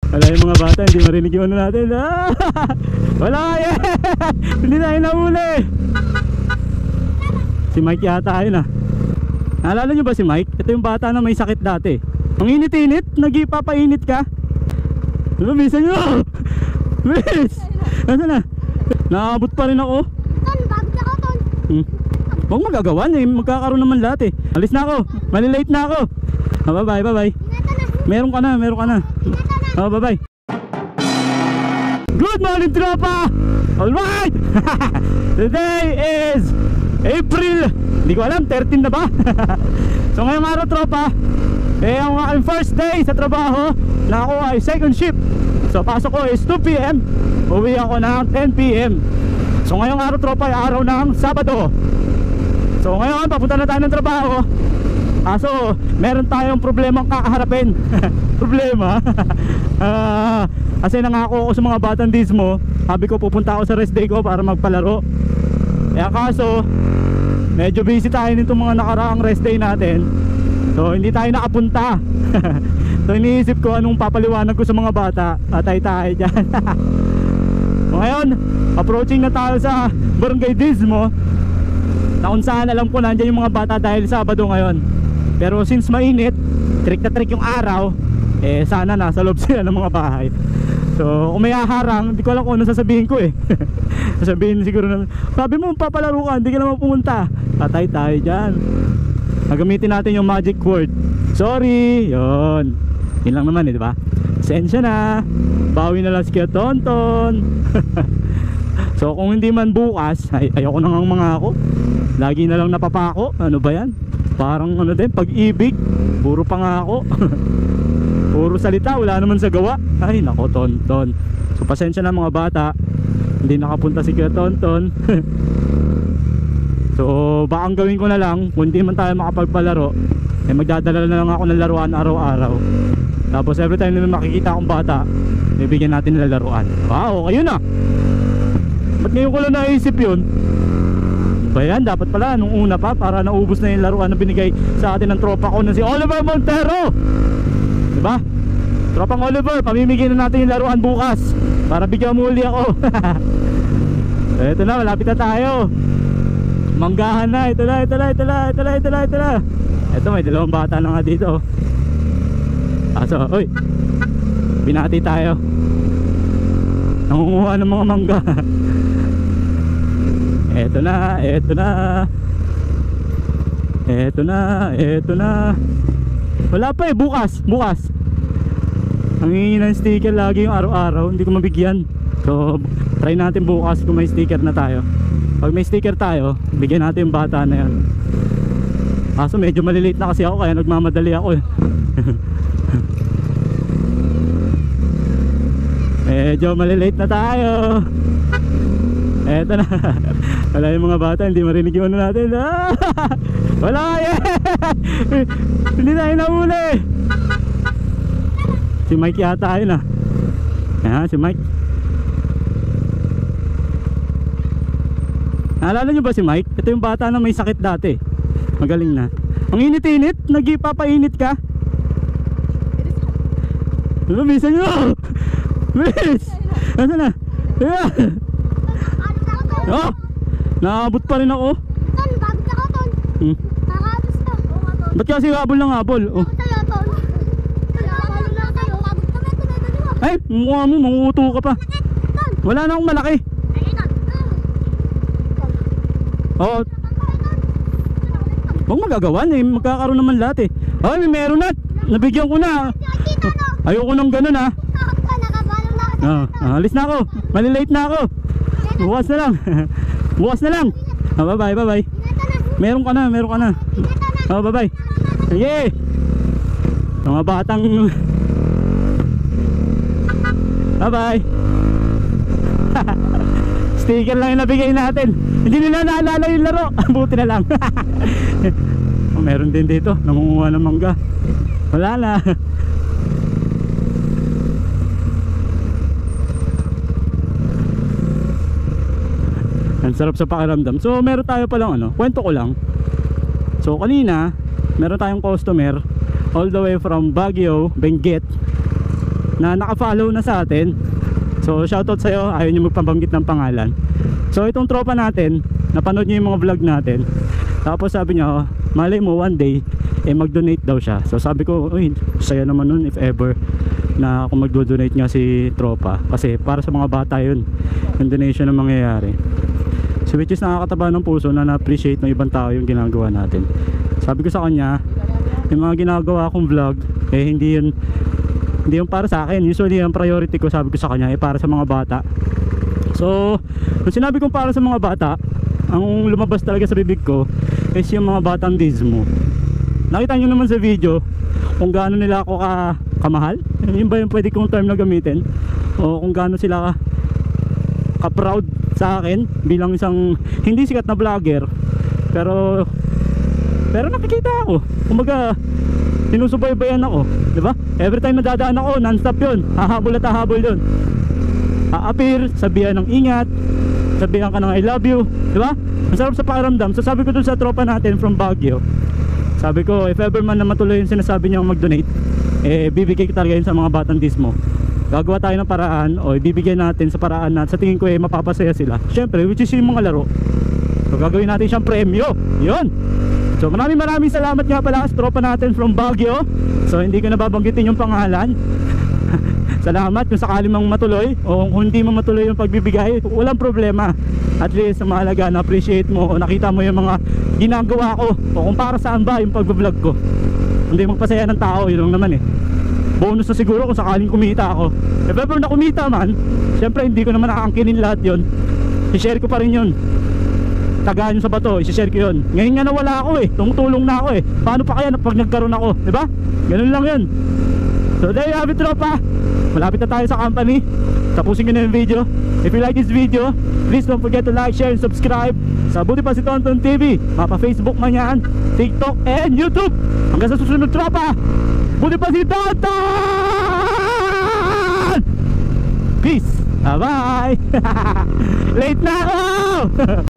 Wala yung mga bata, hindi marinig yung ano natin. Wala yan. Hindi tayo nahuli. Si Mike yata yun ah. Naalala nyo ba si Mike? Ito yung bata na may sakit dati. Ang init-init, nag-ipapainit ka. Lumisan nyo. Miss, nasa na? Nakaabot pa rin ako. Ton, bagod ako, Ton. Huwag magagawa niya, magkakaroon naman lahat eh. Alis na ako, malilate na ako. Bye bye, bye bye. Meron ka na, meron ka na. Bye bye. Good morning, tropa! Alright! Today is April, hindi ko alam, 13 na ba? So ngayong araw, tropa, ang aking first day sa trabaho na ako ay second shift. So pasok ko is 2 PM, uwi ako ng 10 PM. So ngayong araw, tropa, ay araw ng Sabado. So ngayon, papunta na tayo ng trabaho. Kaso meron tayong problemang kakaharapin. Problema. Kasi nangako ako sa mga batang dismo, sabi ko pupunta ako sa rest day ko para magpalaro. Kaso medyo busy tayo nitong mga nakaraang rest day natin. So hindi tayo nakapunta. So iniisip ko anong papaliwanag ko sa mga bata. Atay tayo dyan. So ngayon, approaching na tayo sa Barangay Dismo, na kung saan alam ko nandiyan yung mga bata dahil Sabado ngayon. Pero since mainit, trick na trick yung araw, sana nasa loob sila ng mga bahay. So kung may haharang, hindi ko alam kung ano sasabihin ko eh. Sasabihin siguro na, sabi mo papalaro ka, hindi ka naman pumunta. Patay tayo dyan. Gagamitin natin yung magic word, sorry. Yun, yun lang naman eh, di ba? Sensya na, bawi na lang si Kuya Tonton. So kung hindi man bukas, ayoko nang mga ako. Lagi na lang napapako, ano ba yan? Parang ano din, pag-ibig, puro pangako. Puro salita, wala naman sa gawa. Ay nako, Tonton. So pasensya na mga bata, hindi nakapunta si Kuya Tonton. So baka ang gawin ko na lang, kung hindi man tayo makapagpalaro, magdadala na lang ako ng laruan araw-araw. Tapos every time na makikita akong bata, bibigyan natin ng laruan. Wow, ayun na. Ba't ngayon ko lang naisip yun? Ba yan, dapat pala nung una pa, para naubos na yung laruan na binigay sa atin ng tropa ko na si Oliver Montero. Diba? Tropang Oliver, pamimigay na natin yung laruan bukas para bigyan mo uli ako. So ito na, malapit na tayo. Manggahan na, ito na. Ito, may dalawang bata na nga dito. So, uy, binati tayo. Nangunguha ng mga mangga. Ito na. Wala pa eh, bukas. Ang hingin ng sticker lagi yung araw-araw, hindi ko mabigyan. So try natin bukas kung may sticker na tayo. Pag may sticker tayo, bigyan natin yung bata na yan. Kaso medyo malilate na kasi ako, kaya nagmamadali ako eh. Medyo malilate na tayo. Eto na. Wala yung mga bata, hindi marinig yung ano natin. Wala yan. Hindi tayo nahuli. Si Mike yata yun ah. Si Mike. Naalala nyo ba si Mike? Ito yung bata na may sakit dati. Magaling na. Ang init-init, nag-ipapainit ka. Lumisan nyo. Miss, nasa na? Oh, nakaabot pa rin ako. Ton, bagod ako, Ton. Nakakabos ka. Ba't kasi habol ng habol? Oh. Ay, mukha mo, manguuto ka pa. Wala na akong malaki. Oo. Huwag magagawa eh, magkakaroon naman lahat eh. Ay, meron na. Nabigyan ko na. Ayoko nang ganun ah. Alis na ako, malilate na ako. Bukas na lang. Bukas na lang. Bye bye. Meron ka na. Bye bye. Sige. Mga batang. Bye bye. Sticker lang yung nabigay natin. Hindi nila naalala yung laro. Buti na lang. Meron din dito, nangunguha ng mangga. Wala na. Ang sarap sa pakiramdam. So meron tayo palang kwento ko lang. So kanina meron tayong customer all the way from Baguio, Benguet. na naka-follow na sa atin. So shoutout sa'yo, ayaw nyo magpabanggit ng pangalan. So itong tropa natin, napanood nyo yung mga vlog natin. Tapos sabi niya, malay mo one day mag-donate daw siya. So sabi ko, uy, saya naman nun if ever na kung mag-donate nga si tropa. Kasi para sa mga bata yun, yung donation na mangyayari. So which is nakakataba ng puso na na-appreciate ng ibang tao yung ginagawa natin. Sabi ko sa kanya, yung mga ginagawa kong vlog, hindi yun para sa akin. Usually yung priority ko, sabi ko sa kanya, para sa mga bata. So kung sinabi kong para sa mga bata, ang lumabas talaga sa bibig ko is yung mga batang dismo. Nakita nyo naman sa video kung gaano nila ako kamahal. Yun ba yung pwede kong term na gamitin? O kung gaano sila ka-proud sa akin bilang isang hindi sikat na vlogger, pero nakikita ako, kumbaga sinusubaybayan ako, di ba? Every time nadadaan ako, non-stop yun, hahabol at hahabol yun, a-appear, sabihan ng ingat, sabihan ka ng I love you, di ba? Ang sarap sa pakiramdam. So sabi ko dun sa tropa natin from Baguio, sabi ko if ever man na matuloy yung sinasabi niya mag-donate, bibigay kita talaga yun sa mga batang dismo. Gagawa tayo ng paraan o ibibigay natin sa paraan na sa tingin ko mapapasaya sila. Syempre, which is yung mga laro. So gagawin natin siyang premyo. Yun. So maraming salamat nga pala sa tropa natin from Baguio. So hindi ko nababanggitin yung pangalan. Salamat kung sakali mang matuloy o kung hindi mo matuloy yung pagbibigay, walang problema. At least mahalaga na appreciate mo o nakita mo yung mga ginagawa ko o kung para saan ba yung pag-vlog ko. Hindi magpasaya ng tao, yun lang naman bonus na siguro kung sakaling kumita ako. If ever na kumita man, syempre hindi ko naman nakaangkinin lahat yun. I-share ko pa rin yun. Tagaan yun sa bato, i-share ko yun. Ngayon nga nawala ako tumutulong na ako Paano pa kaya pag nagkaroon ako, diba? Ganun lang yun. So there you have it, tropa. Malapit na tayo sa company. Tapusin ko na yung video. If you like this video, please don't forget to like, share, and subscribe sa Buti Pa Si Tonton TV. Mapa Facebook man yan, TikTok, and YouTube. Hanggang sa susunod, tropa. Buti Pa Si Tonton! Peace! Bye-bye! Late na ako!